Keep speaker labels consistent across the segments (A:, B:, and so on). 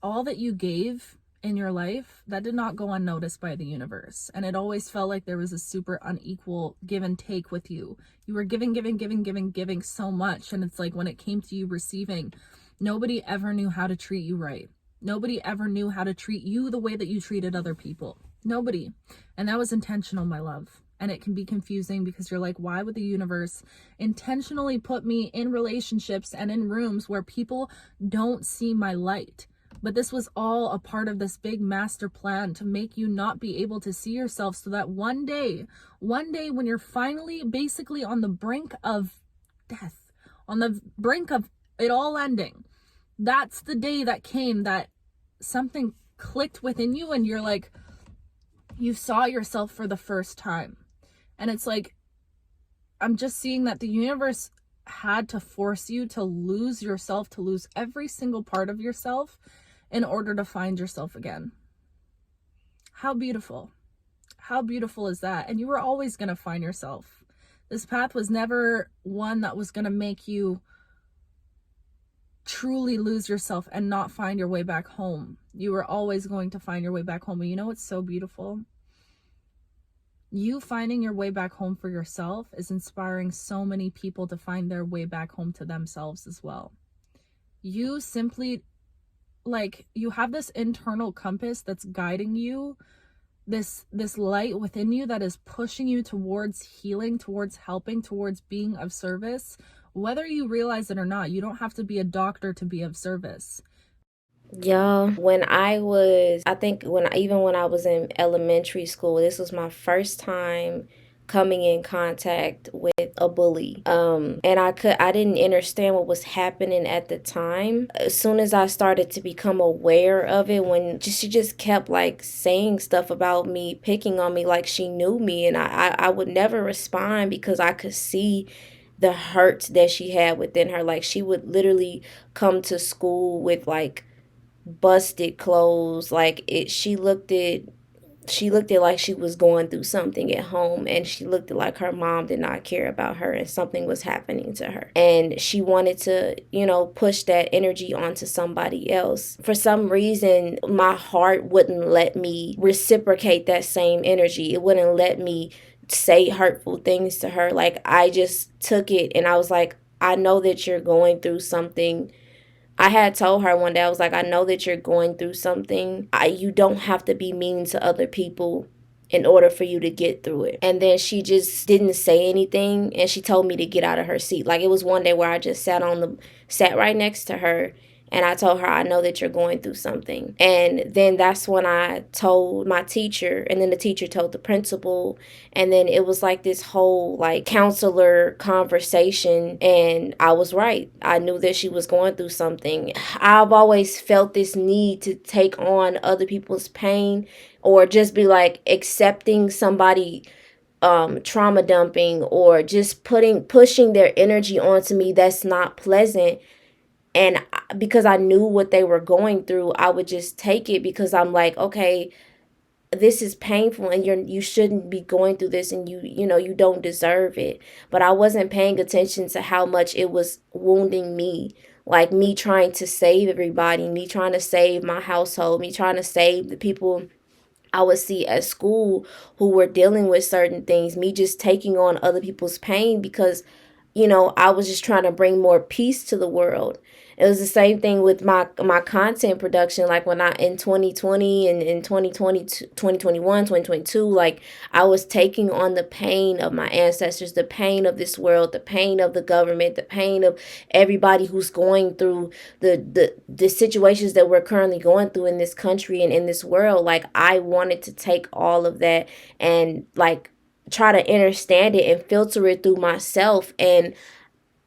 A: all that you gave in your life, that did not go unnoticed by the universe. And it always felt like there was a super unequal give and take with you. You were giving so much. And it's like when it came to you receiving, nobody ever knew how to treat you right. Nobody ever knew how to treat you the way that you treated other people. Nobody. And that was intentional, my love. And it can be confusing because you're like, why would the universe intentionally put me in relationships and in rooms where people don't see my light? But this was all a part of this big master plan to make you not be able to see yourself, so that one day when you're finally basically on the brink of death, on the brink of it all ending, that's the day that came that something clicked within you and you're like, you saw yourself for the first time. And it's like, I'm just seeing that the universe had to force you to lose yourself, to lose every single part of yourself in order to find yourself again. How beautiful. How beautiful is that? And you were always going to find yourself. This path was never one that was going to make you truly lose yourself and not find your way back home. You were always going to find your way back home. And you know what's so beautiful? You finding your way back home for yourself is inspiring so many people to find their way back home to themselves as well. You simply, like, you have this internal compass that's guiding you, this light within you that is pushing you towards healing, towards helping, towards being of service. Whether you realize it or not, you don't have to be a doctor to be of service.
B: Y'all, when I think when I was in elementary school, this was my first time coming in contact with a bully. And I didn't understand what was happening at the time. As soon as I started to become aware of it, when she just kept like saying stuff about me, picking on me like she knew me, and I would never respond because I could see the hurt that she had within her. Like, she would literally come to school with like busted clothes. Like, she looked at like she was going through something at home, and she looked at like her mom did not care about her and something was happening to her, and she wanted to, push that energy onto somebody else. For some reason, my heart wouldn't let me reciprocate that same energy. It wouldn't let me say hurtful things to her. Like, I just took it and I was like, I know that you're going through something. I had told her one day, I was like, I know that you're going through something. You don't have to be mean to other people in order for you to get through it. And then she just didn't say anything, and she told me to get out of her seat. Like, it was one day where I just sat right next to her, and I told her, I know that you're going through something. And then that's when I told my teacher, and then the teacher told the principal. And then it was like this whole like counselor conversation. And I was right. I knew that she was going through something. I've always felt this need to take on other people's pain, or just be like accepting somebody trauma dumping, or just pushing their energy onto me that's not pleasant. And because I knew what they were going through, I would just take it, because I'm like, okay, this is painful, and you shouldn't be going through this, and you don't deserve it. But I wasn't paying attention to how much it was wounding me. Like, me trying to save everybody, me trying to save my household, me trying to save the people I would see at school who were dealing with certain things, me just taking on other people's pain because I was just trying to bring more peace to the world. It was the same thing with my content production. Like, when I, in 2020 and in 2020, 2021, 2022, like, I was taking on the pain of my ancestors, the pain of this world, the pain of the government, the pain of everybody who's going through the situations that we're currently going through in this country and in this world. Like, I wanted to take all of that and like try to understand it and filter it through myself. And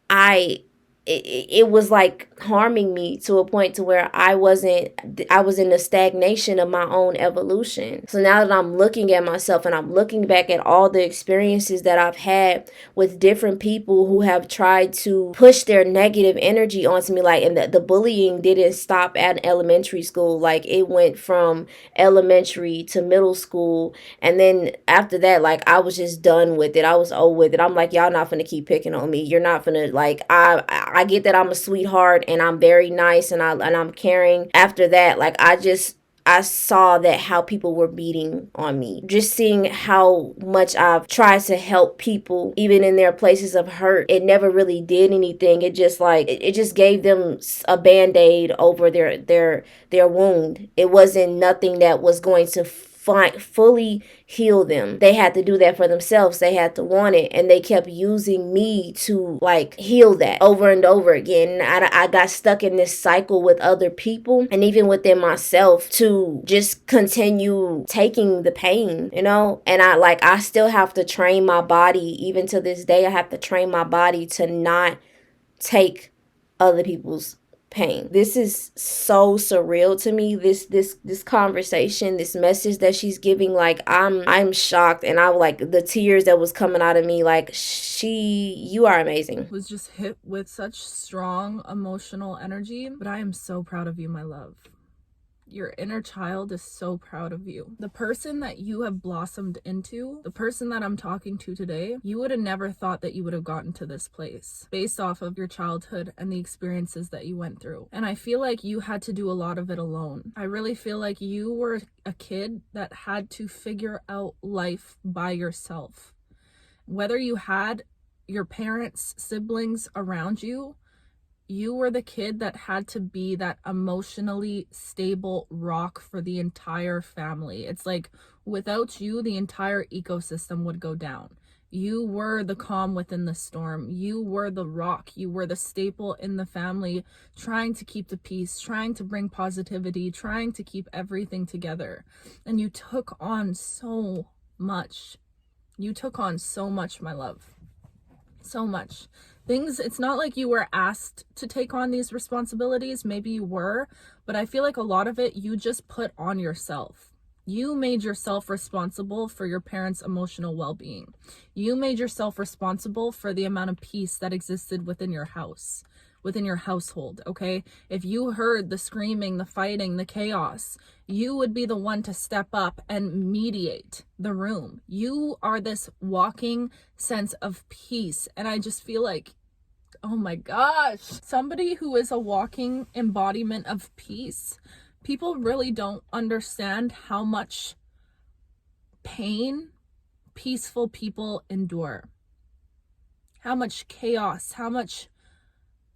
B: I it was like harming me to a point to where I was in the stagnation of my own evolution. So now that I'm looking at myself and I'm looking back at all the experiences that I've had with different people who have tried to push their negative energy onto me, like, and the bullying didn't stop at elementary school. Like, it went from elementary to middle school, and then after that, like, I was just done with it. I was old with it. I'm like, y'all not finna keep picking on me. You're not finna, like, I get that I'm a sweetheart and I'm very nice and I'm caring. After that, like I saw that how people were beating on me. Just seeing how much I've tried to help people, even in their places of hurt, it never really did anything. It just like it just gave them a band-aid over their wound. It wasn't nothing that was going to fully heal them. They had to do that for themselves. They had to want it, and they kept using me to like heal that over and over again. I got stuck in this cycle with other people and even within myself to just continue taking the pain, you know. And I still have to train my body. Even to this day, I have to train my body to not take other people's pain. This is so surreal to me. This conversation, this message that she's giving, like I'm shocked, and I like the tears that was coming out of me. Like you are amazing.
A: Was just hit with such strong emotional energy, but I am so proud of you, my love. Your inner child is so proud of you. The person that you have blossomed into, the person that I'm talking to today, you would have never thought that you would have gotten to this place based off of your childhood and the experiences that you went through. And I feel like you had to do a lot of it alone. I really feel like you were a kid that had to figure out life by yourself. Whether you had your parents, siblings around you, you were the kid that had to be that emotionally stable rock for the entire family. It's like without you, the entire ecosystem would go down. You were the calm within the storm. You were the rock. You were the staple in the family, trying to keep the peace, trying to bring positivity, trying to keep everything together. And you took on so much. You took on so much, my love. So much. It's not like you were asked to take on these responsibilities. Maybe you were, but I feel like a lot of it you just put on yourself. You made yourself responsible for your parents' emotional well-being. You made yourself responsible for the amount of peace that existed within your house, within your household, okay? If you heard the screaming, the fighting, the chaos, you would be the one to step up and mediate the room. You are this walking sense of peace. And I just feel like, oh my gosh, somebody who is a walking embodiment of peace. People really don't understand how much pain peaceful people endure. How much chaos, how much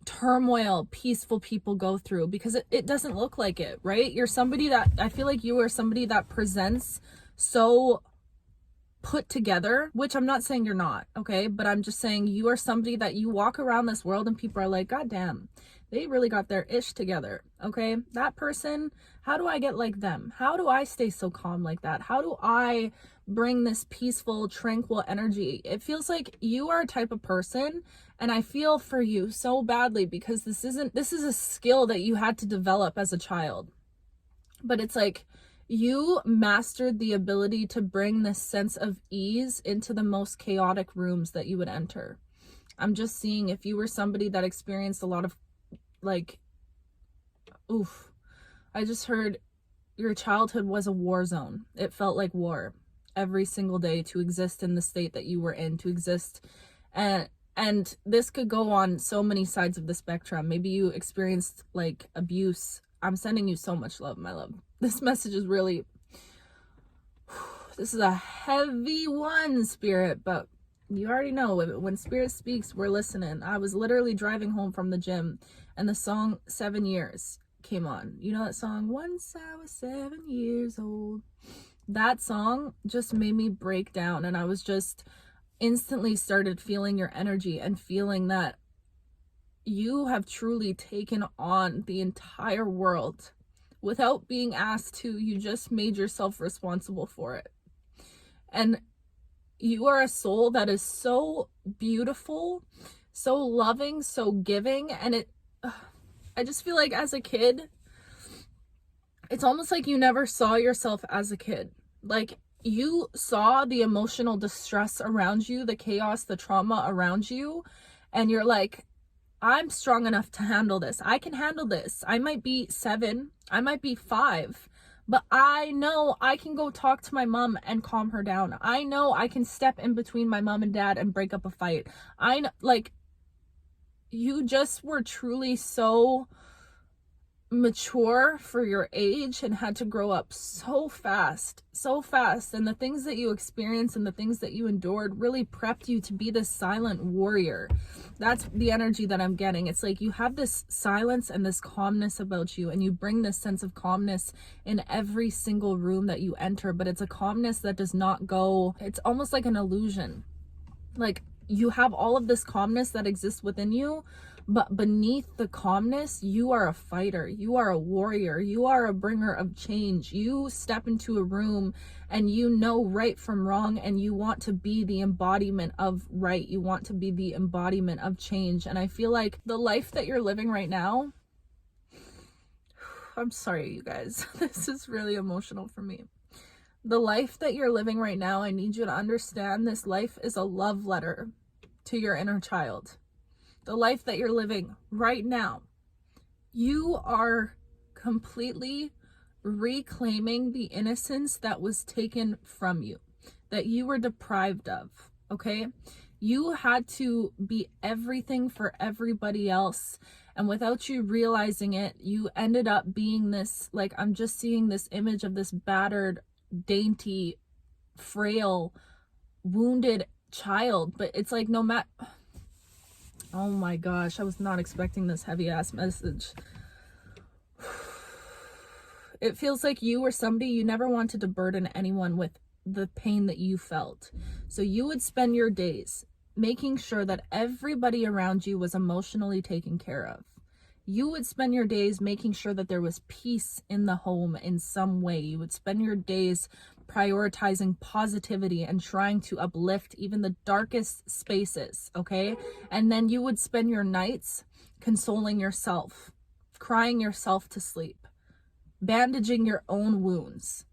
A: turmoil peaceful people go through, because it doesn't look like it, right? You're somebody that, I feel like you are somebody that presents so put together, which I'm not saying you're not, okay? But I'm just saying you are somebody that you walk around this world and people are like, God damn, they really got their ish together, okay? That person, how do I get like them? How do I stay so calm like that? How do I bring this peaceful, tranquil energy? It feels like you are a type of person, and I feel for you so badly, because this is a skill that you had to develop as a child. But it's like you mastered the ability to bring this sense of ease into the most chaotic rooms that you would enter. I'm just seeing if you were somebody that experienced a lot of like, oof, I just heard your childhood was a war zone. It felt like war every single day to exist in the state that you were in, to exist. And this could go on so many sides of the spectrum. Maybe you experienced like abuse. I'm sending you so much love, my love. This message is really, this is a heavy one, Spirit, but you already know when Spirit speaks, we're listening. I was literally driving home from the gym and the song 7 Years came on. You know that song, Once I Was 7 Years Old? That song just made me break down, and I was just instantly started feeling your energy and feeling that you have truly taken on the entire world without being asked to. You just made yourself responsible for it. And you are a soul that is so beautiful, so loving, so giving. And I just feel like as a kid, it's almost like you never saw yourself as a kid. Like you saw the emotional distress around you, the chaos, the trauma around you. And you're like, I'm strong enough to handle this. I can handle this. I might be 7, I might be 5, but I know I can go talk to my mom and calm her down. I know I can step in between my mom and dad and break up a fight. I know, like, you just were truly so mature for your age and had to grow up so fast, and the things that you experienced and the things that you endured really prepped you to be this silent warrior. That's the energy that I'm getting. It's like you have this silence and this calmness about you, and you bring this sense of calmness in every single room that you enter, but it's a calmness that does not go, it's almost like an illusion. Like, you have all of this calmness that exists within you, but beneath the calmness, you are a fighter, you are a warrior, you are a bringer of change. You step into a room and you know right from wrong, and you want to be the embodiment of right. You want to be the embodiment of change. And I feel like the life that you're living right now, I'm sorry, you guys, this is really emotional for me. The life that you're living right now, I need you to understand this life is a love letter to your inner child. The life that you're living right now, you are completely reclaiming the innocence that was taken from you, that you were deprived of, okay? You had to be everything for everybody else, and without you realizing it, you ended up being this, like, I'm just seeing this image of this battered, dainty, frail, wounded child. But it's like, no matter, oh my gosh, I was not expecting this heavy ass message. It feels like you were somebody, you never wanted to burden anyone with the pain that you felt. So you would spend your days making sure that everybody around you was emotionally taken care of. You would spend your days making sure that there was peace in the home in some way. You would spend your days prioritizing positivity and trying to uplift even the darkest spaces, okay? And then you would spend your nights consoling yourself, crying yourself to sleep, bandaging your own wounds,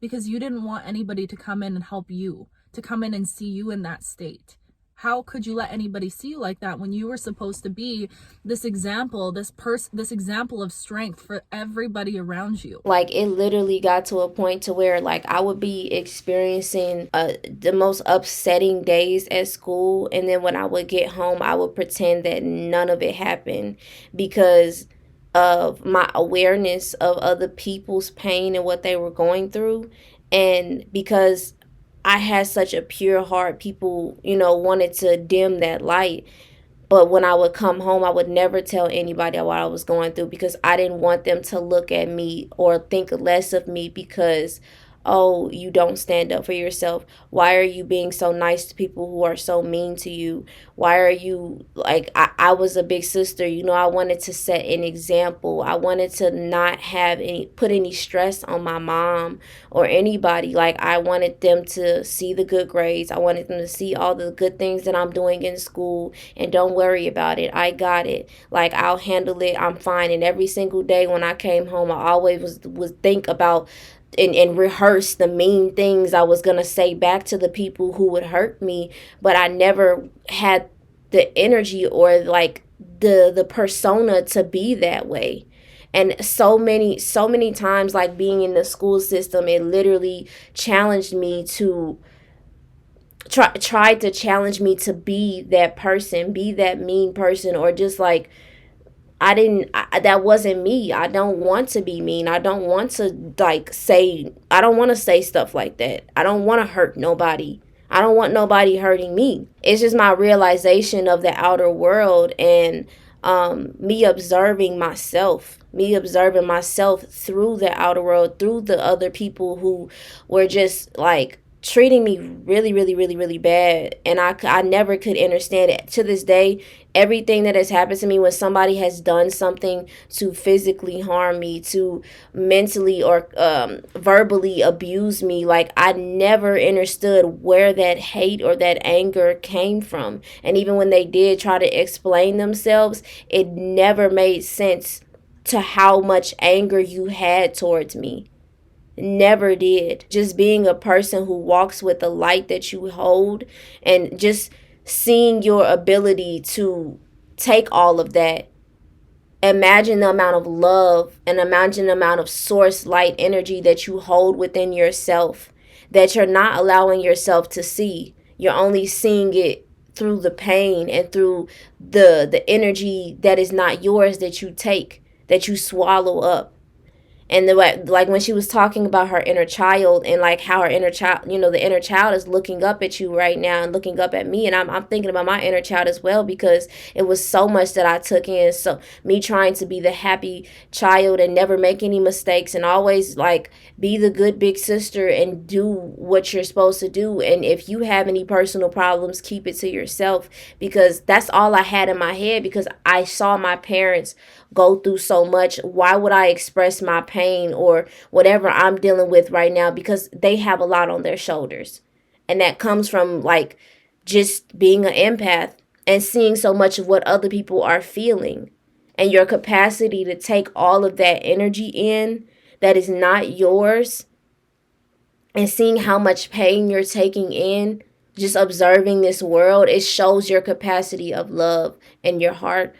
A: because you didn't want anybody to come in and help you, to come in and see you in that state. How could you let anybody see you like that when you were supposed to be this example, this example of strength for everybody around you?
B: Like, it literally got to a point to where, like, I would be experiencing the most upsetting days at school, and then when I would get home, I would pretend that none of it happened because of my awareness of other people's pain and what they were going through. And because I had such a pure heart, people, wanted to dim that light. But when I would come home, I would never tell anybody what I was going through because I didn't want them to look at me or think less of me because, oh, you don't stand up for yourself. Why are you being so nice to people who are so mean to you? Why are you, like, I was a big sister, I wanted to set an example. I wanted to not put any stress on my mom or anybody. Like, I wanted them to see the good grades. I wanted them to see all the good things that I'm doing in school, and don't worry about it. I got it. Like, I'll handle it. I'm fine. And every single day when I came home, I always would think about and rehearse the mean things I was going to say back to the people who would hurt me, but I never had the energy or like the persona to be that way. And so many times, like, being in the school system, it literally challenged me to tried to challenge me to be that person, be that mean person, or just like, that wasn't me. I don't want to be mean. I don't want to I don't want to say stuff like that. I don't want to hurt nobody. I don't want nobody hurting me. It's just my realization of the outer world, and me observing myself through the outer world, through the other people who were just like treating me really, really, really, really bad. And I never could understand it. To this day, everything that has happened to me, when somebody has done something to physically harm me, to mentally or verbally abuse me, like, I never understood where that hate or that anger came from. And even when they did try to explain themselves, it never made sense to how much anger you had towards me. Never did. Just being a person who walks with the light that you hold, and just seeing your ability to take all of that. Imagine the amount of love and imagine the amount of source light energy that you hold within yourself that you're not allowing yourself to see. You're only seeing it through the pain and through the energy that is not yours, that you take, that you swallow up. And the way, like when she was talking about her inner child, and like how her inner child, the inner child is looking up at you right now and looking up at me, and I'm thinking about my inner child as well, because it was so much that I took in. So me trying to be the happy child and never make any mistakes, and always like be the good big sister and do what you're supposed to do. And if you have any personal problems, keep it to yourself, because that's all I had in my head, because I saw my parents go through so much. Why would I express my pain or whatever I'm dealing with right now? Because they have a lot on their shoulders. And that comes from like just being an empath and seeing so much of what other people are feeling. And your capacity to take all of that energy in that is not yours, and seeing how much pain you're taking in, just observing this world, it shows your capacity of love and your heart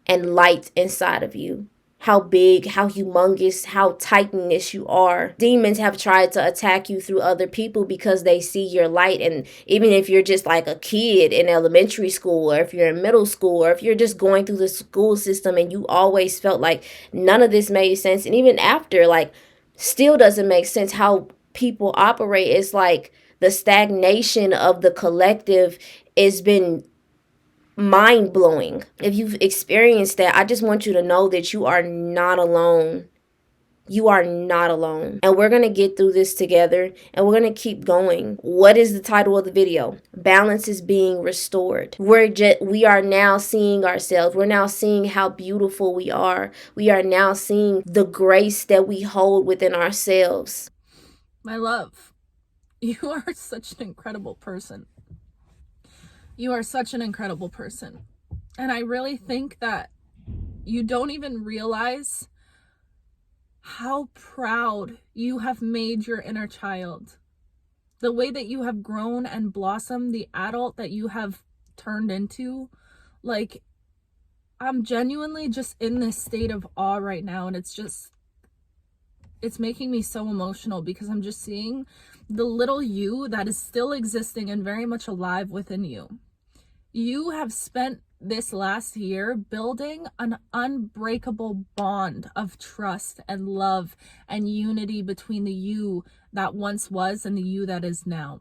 B: and light inside of you. How big, how humongous, how titanous you are. Demons have tried to attack you through other people because they see your light. And even if you're just like a kid in elementary school, or if you're in middle school, or if you're just going through the school system and you always felt like none of this made sense, and even after, like, still doesn't make sense how people operate. It's like the stagnation of the collective has been mind blowing. If you've experienced that, I just want you to know that you are not alone. You are not alone. And we're going to get through this together, and we're going to keep going. What is the title of the video? Balance is being restored. We are now seeing ourselves. We're now seeing how beautiful we are. We are now seeing the grace that we hold within ourselves.
A: My love, you are such an incredible person. You are such an incredible person. And I really think that you don't even realize how proud you have made your inner child. The way that you have grown and blossomed, the adult that you have turned into. Like, I'm genuinely just in this state of awe right now. And it's making me so emotional, because I'm just seeing the little you that is still existing and very much alive within you. You have spent this last year building an unbreakable bond of trust and love and unity between the you that once was and the you that is now.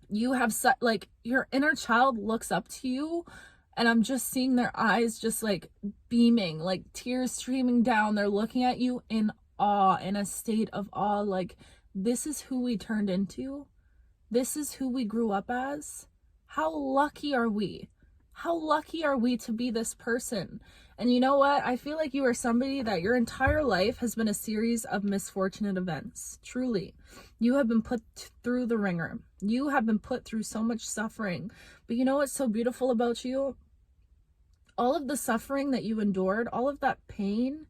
A: You have like, your inner child looks up to you, and I'm just seeing their eyes just like beaming, like tears streaming down. They're looking at you in awe, in a state of awe, like, this is who we turned into. This is who we grew up as. How lucky are we? How lucky are we to be this person? And you know what? I feel like you are somebody that your entire life has been a series of misfortunate events. Truly. You have been put through the ringer. You have been put through so much suffering. But you know what's so beautiful about you? All of the suffering that you endured, all of that pain,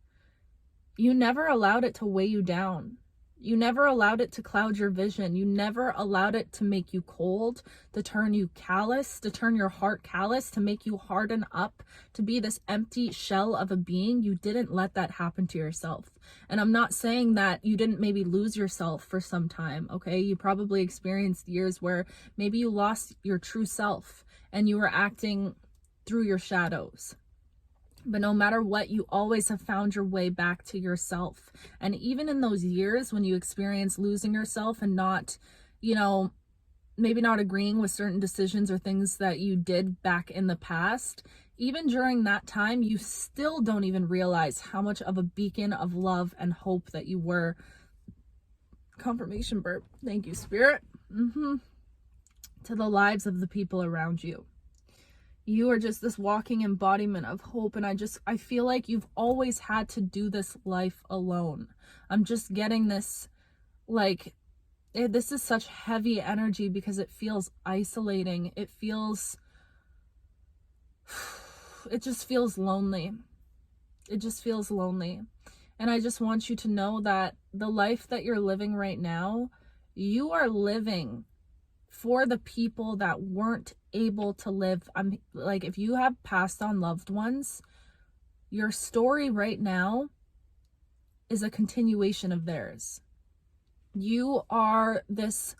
A: you never allowed it to weigh you down. You never allowed it to cloud your vision. You never allowed it to make you cold, to turn you callous, to turn your heart callous, to make you harden up, to be this empty shell of a being. You didn't let that happen to yourself. And I'm not saying that you didn't maybe lose yourself for some time, okay? You probably experienced years where maybe you lost your true self and you were acting through your shadows. But no matter what, you always have found your way back to yourself. And even in those years when you experience losing yourself and not, maybe not agreeing with certain decisions or things that you did back in the past, even during that time, you still don't even realize how much of a beacon of love and hope that you were. Confirmation burp. Thank you, Spirit. To the lives of the people around you. You are just this walking embodiment of hope. And I feel like you've always had to do this life alone. I'm just getting this, like, this is such heavy energy because it feels isolating. It just feels lonely. It just feels lonely. And I just want you to know that the life that you're living right now, you are living for the people that weren't able to live. I'm like, if you have passed on loved ones, your story right now is a continuation of theirs. You are this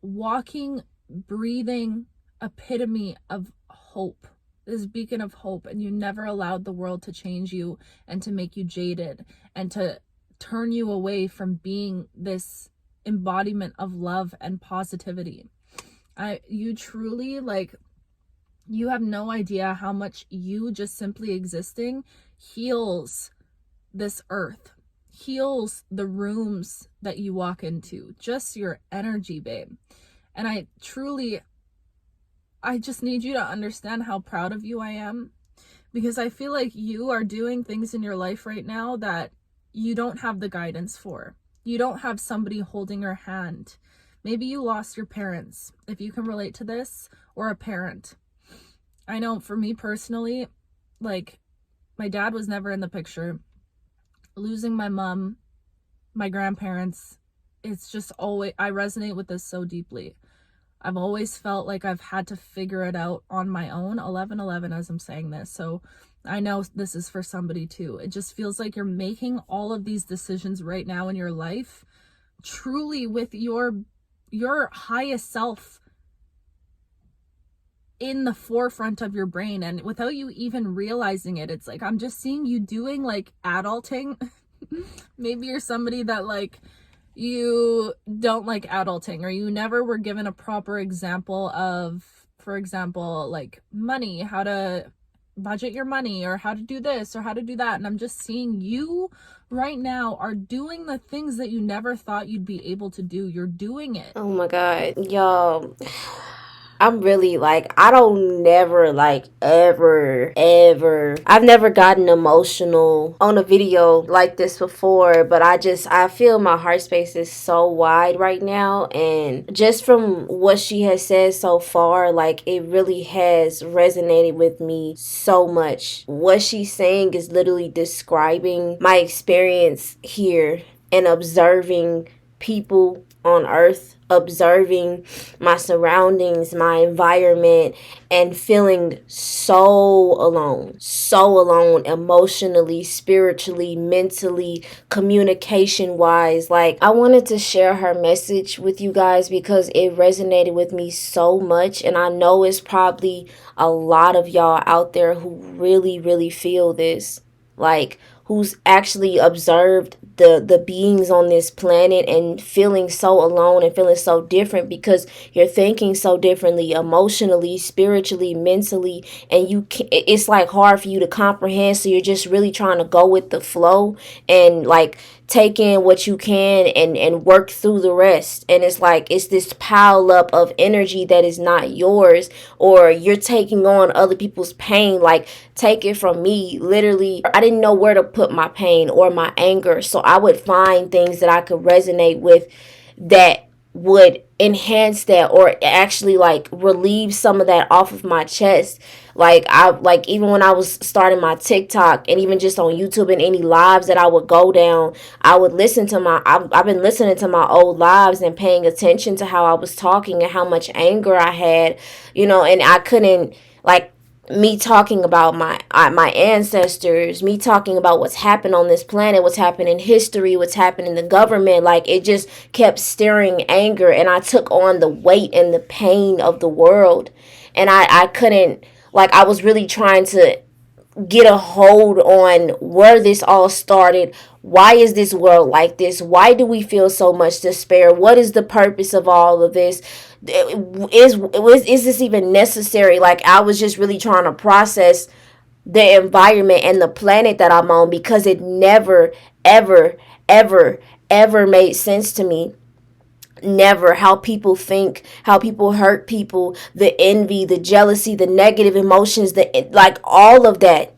A: walking, breathing epitome of hope, this beacon of hope, and you never allowed the world to change you and to make you jaded and to turn you away from being this embodiment of love and positivity. You truly, like, you have no idea how much you just simply existing heals this earth, heals the rooms that you walk into, just your energy, babe. And I just need you to understand how proud of you I am, because I feel like you are doing things in your life right now that you don't have the guidance for. You don't have somebody holding your hand. Maybe you lost your parents, if you can relate to this, or a parent. I know for me personally, like, my dad was never in the picture. Losing my mom, my grandparents, it's just always, I resonate with this so deeply. I've always felt like I've had to figure it out on my own, 11/11 as I'm saying this. So I know this is for somebody too. It just feels like you're making all of these decisions right now in your life truly with your highest self in the forefront of your brain, and without you even realizing it. It's like I'm just seeing you doing like adulting. Maybe you're somebody that, like, you don't like adulting, or you never were given a proper example of, for example, like money, how to budget your money, or how to do this or how to do that. And I'm just seeing you right now are doing the things that you never thought you'd be able to do. You're doing it.
B: Oh my God, y'all. I'm really like, I don't never like ever, I've never gotten emotional on a video like this before, but I feel my heart space is so wide right now. And just from what she has said so far, like, it really has resonated with me so much. What she's saying is literally describing my experience here and observing people on earth, observing my surroundings, my environment, and feeling so alone emotionally, spiritually, mentally, communication wise. Like, I wanted to share her message with you guys because it resonated with me so much, and I know it's probably a lot of y'all out there who really feel this, like, who's actually observed the beings on this planet and feeling so alone and feeling so different because you're thinking so differently emotionally, spiritually, mentally, and it's like hard for you to comprehend. So you're just really trying to go with the flow and like take in what you can and work through the rest. And it's like it's this pile up of energy that is not yours, or you're taking on other people's pain. Like, take it from me, literally, I didn't know where to put my pain or my anger, so I would find things that I could resonate with that would enhance that, or actually like relieve some of that off of my chest. Like, even when I was starting my TikTok, and even just on YouTube and any lives that I would go down, I would listen to I've been listening to my old lives and paying attention to how I was talking and how much anger I had, and I couldn't, like, me talking about my ancestors, me talking about what's happened on this planet, what's happened in history, what's happened in the government. Like, it just kept stirring anger, and I took on the weight and the pain of the world. And I couldn't, like, I was really trying to get a hold on where this all started. Why is this world like this? Why do we feel so much despair? What is the purpose of all of this? Is this even necessary? Like, I was just really trying to process the environment and the planet that I'm on, because it never, ever made sense to me. Never. How people think, how people hurt people, the envy, the jealousy, the negative emotions, like, all of that.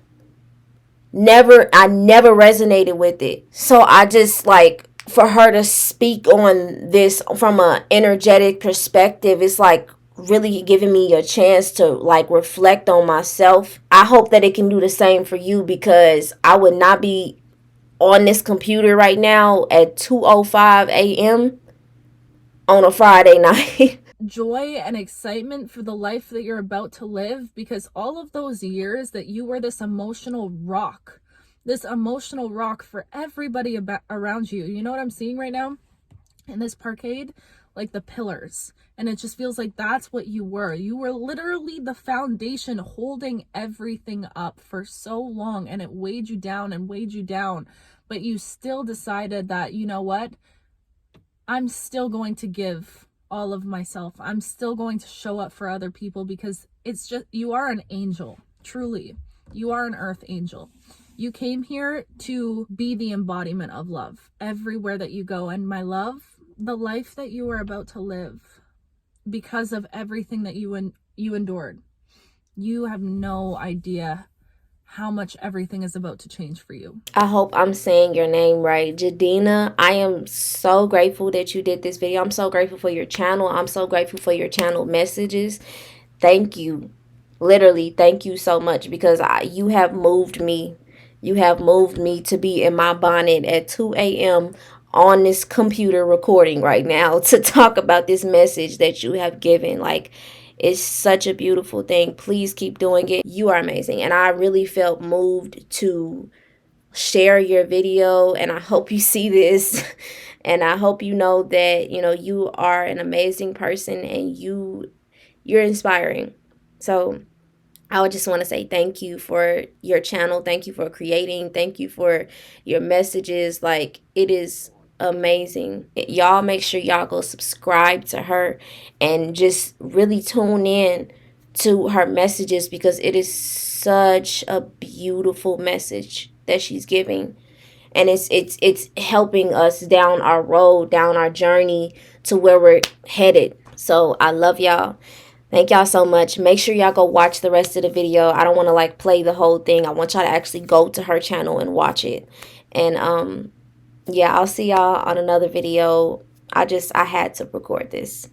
B: I never resonated with it. So I just, like, for her to speak on this from an energetic perspective, it's like really giving me a chance to, like, reflect on myself. I hope that it can do the same for you, because I would not be on this computer right now at 2:05 a.m. on a Friday night.
A: Joy and excitement for the life that you're about to live, because all of those years that you were this emotional rock for everybody around you. You know what I'm seeing right now in this parkade? like the pillars. And it just feels like that's what you were. You were literally the foundation holding everything up for so long, and it weighed you down and weighed you down. But you still decided that, you know what? I'm still going to give all of myself. I'm still going to show up for other people, because it's just, you are an angel. Truly. You are an earth angel. You came here to be the embodiment of love everywhere that you go. And my love, the life that you are about to live, because of everything that you endured, you have no idea how much everything is about to change for you.
B: I hope I'm saying your name right. Jadina, I am so grateful that you did this video. I'm so grateful for your channel. I'm so grateful for your channel messages. Thank you. Literally, thank you so much, because you have moved me. You have moved me to be in my bonnet at 2 a.m. on this computer recording right now to talk about this message that you have given. Like, it's such a beautiful thing. Please keep doing it. You are amazing. And I really felt moved to share your video, and I hope you see this. And I hope you know that, you know, you are an amazing person, and you're inspiring. So I would just want to say thank you for your channel. Thank you for creating. Thank you for your messages. Like, it is amazing. Y'all make sure y'all go subscribe to her and just really tune in to her messages, because it is such a beautiful message that she's giving. And it's helping us down our road, down our journey to where we're headed. So I love y'all. Thank y'all so much. Make sure y'all go watch the rest of the video. I don't want to like play the whole thing. I want y'all to actually go to her channel and watch it. And yeah, I'll see y'all on another video. I had to record this.